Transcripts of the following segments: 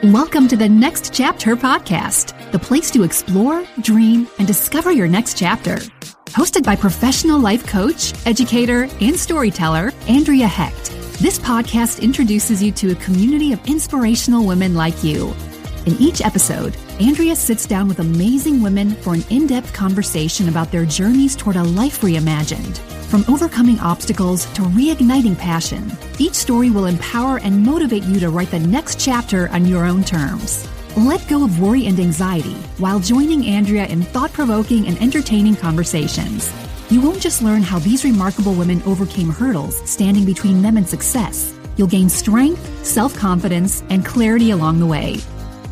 Welcome to the Next Chapter podcast, the place to explore, dream, and discover your next chapter. Hosted by professional life coach, educator, and storyteller, Andrea Hecht, this podcast introduces you to a community of inspirational women like you. In each episode, Andrea sits down with amazing women for an in-depth conversation about their journeys toward a life reimagined. From overcoming obstacles to reigniting passion, each story will empower and motivate you to write the next chapter on your own terms. Let go of worry and anxiety while joining Andrea in thought-provoking and entertaining conversations. You won't just learn how these remarkable women overcame hurdles standing between them and success. You'll gain strength, self-confidence, and clarity along the way.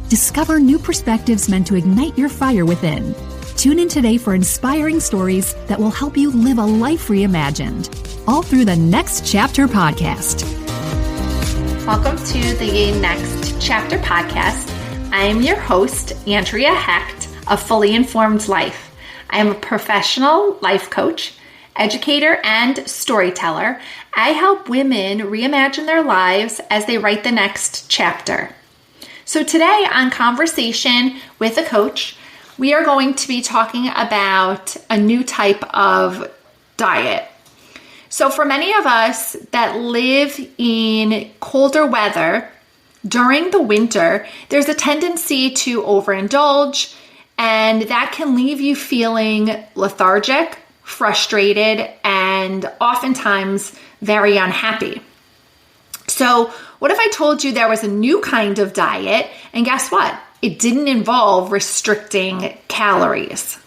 Discover new perspectives meant to ignite your fire within. Tune in today for inspiring stories that will help you live a life reimagined, all through the Next Chapter podcast. Welcome to the Next Chapter podcast. I am your host, Andrea Hecht of Fully Informed Life. I am a professional life coach, educator, and storyteller. I help women reimagine their lives as they write the next chapter. So today on Conversation with a Coach, we are going to be talking about a new type of diet. So for many of us that live in colder weather, during the winter, there's a tendency to overindulge, and that can leave you feeling lethargic, frustrated, and oftentimes very unhappy. So what if I told you there was a new kind of diet, and guess what? It didn't involve restricting calories.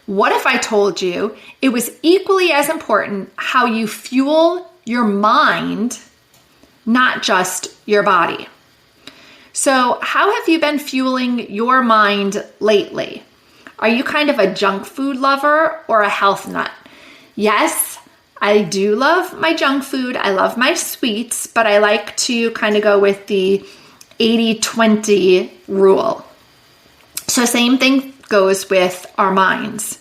What if I told you it was equally as important how you fuel your mind, not just your body? So how have you been fueling your mind lately? Are you kind of a junk food lover or a health nut? Yes, I do love my junk food. I love my sweets, but I like to kind of go with the 80-20 rule. So same thing goes with our minds.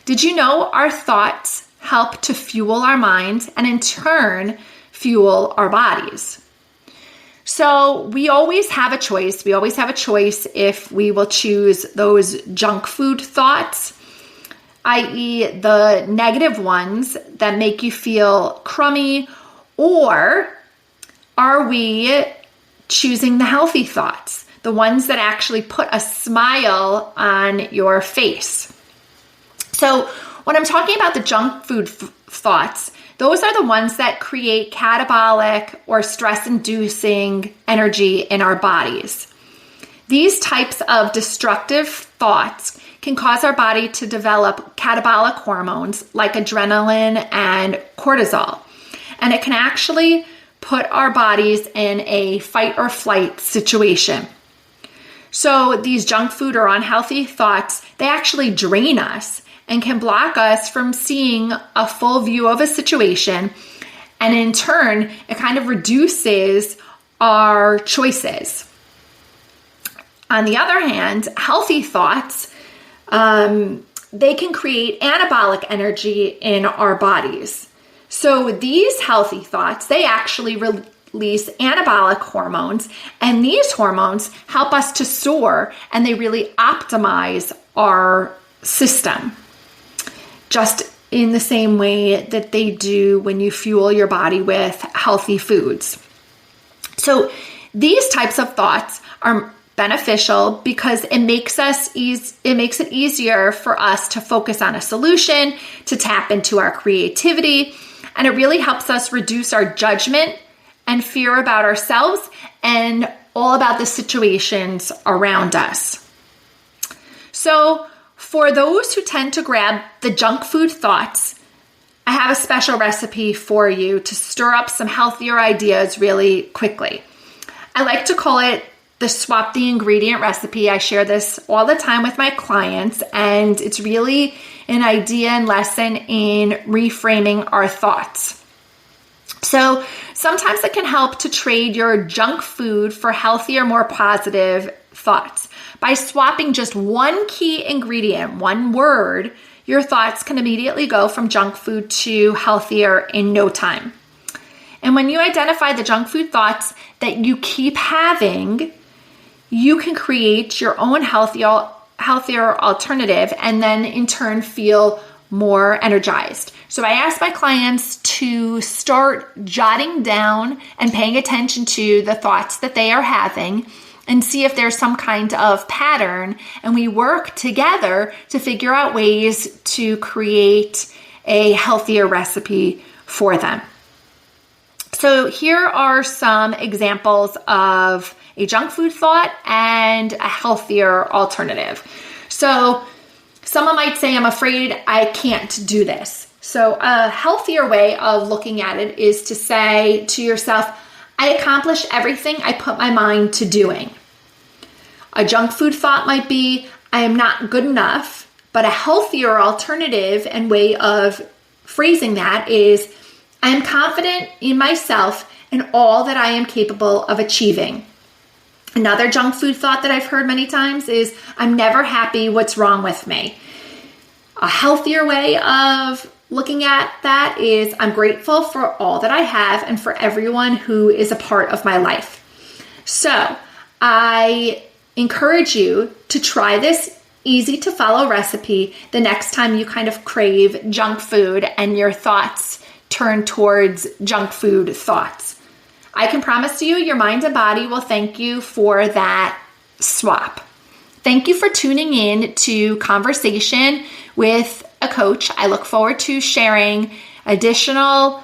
Did you know our thoughts help to fuel our minds and in turn fuel our bodies? So we always have a choice. We always have a choice if we will choose those junk food thoughts, i.e. the negative ones that make you feel crummy, or are we choosing the healthy thoughts, the ones that actually put a smile on your face? So when I'm talking about the junk food thoughts, those are the ones that create catabolic or stress-inducing energy in our bodies. These types of destructive thoughts can cause our body to develop catabolic hormones like adrenaline and cortisol, and it can actually put our bodies in a fight or flight situation. So these junk food or unhealthy thoughts, they actually drain us and can block us from seeing a full view of a situation. And in turn, it kind of reduces our choices. On the other hand, healthy thoughts, they can create anabolic energy in our bodies. So these healthy thoughts, they actually release anabolic hormones, and these hormones help us to soar, and they really optimize our system, just in the same way that they do when you fuel your body with healthy foods. So these types of thoughts are beneficial because it makes it easier for us to focus on a solution, to tap into our creativity, and it really helps us reduce our judgment and fear about ourselves and all about the situations around us. So for those who tend to grab the junk food thoughts, I have a special recipe for you to stir up some healthier ideas really quickly. I like to call it the swap the ingredient recipe. I share this all the time with my clients, and it's really an idea and lesson in reframing our thoughts. So sometimes it can help to trade your junk food for healthier, more positive thoughts. By swapping just one key ingredient, one word, your thoughts can immediately go from junk food to healthier in no time. And when you identify the junk food thoughts that you keep having, you can create your own healthier alternative and then in turn feel more energized. So I ask my clients to start jotting down and paying attention to the thoughts that they are having and see if there's some kind of pattern, and we work together to figure out ways to create a healthier recipe for them. So here are some examples of a junk food thought and a healthier alternative. So someone might say, I'm afraid I can't do this. So a healthier way of looking at it is to say to yourself, I accomplish everything I put my mind to doing. A junk food thought might be, I am not good enough, but a healthier alternative and way of phrasing that is, I am confident in myself and all that I am capable of achieving. Another junk food thought that I've heard many times is, I'm never happy, what's wrong with me? A healthier way of looking at that is, I'm grateful for all that I have and for everyone who is a part of my life. So I encourage you to try this easy to follow recipe the next time you kind of crave junk food and your thoughts turn towards junk food thoughts. I can promise you your mind and body will thank you for that swap. Thank you for tuning in to Conversation with a Coach. I look forward to sharing additional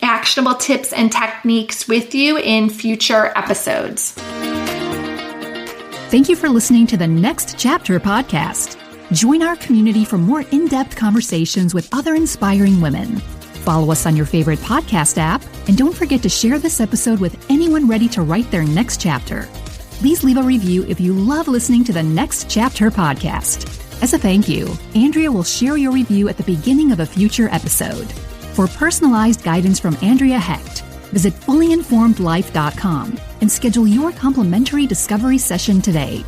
actionable tips and techniques with you in future episodes. Thank you for listening to the Next Chapter podcast. Join our community for more in-depth conversations with other inspiring women. Follow us on your favorite podcast app, and don't forget to share this episode with anyone ready to write their next chapter. Please leave a review if you love listening to the Next Chapter podcast. As a thank you, Andrea will share your review at the beginning of a future episode. For personalized guidance from Andrea Hecht, visit fullyinformedlife.com and schedule your complimentary discovery session today.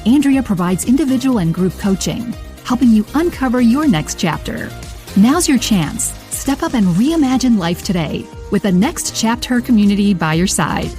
Andrea provides individual and group coaching, helping you uncover your next chapter. Now's your chance. Step up and reimagine life today with the Next Chapter community by your side.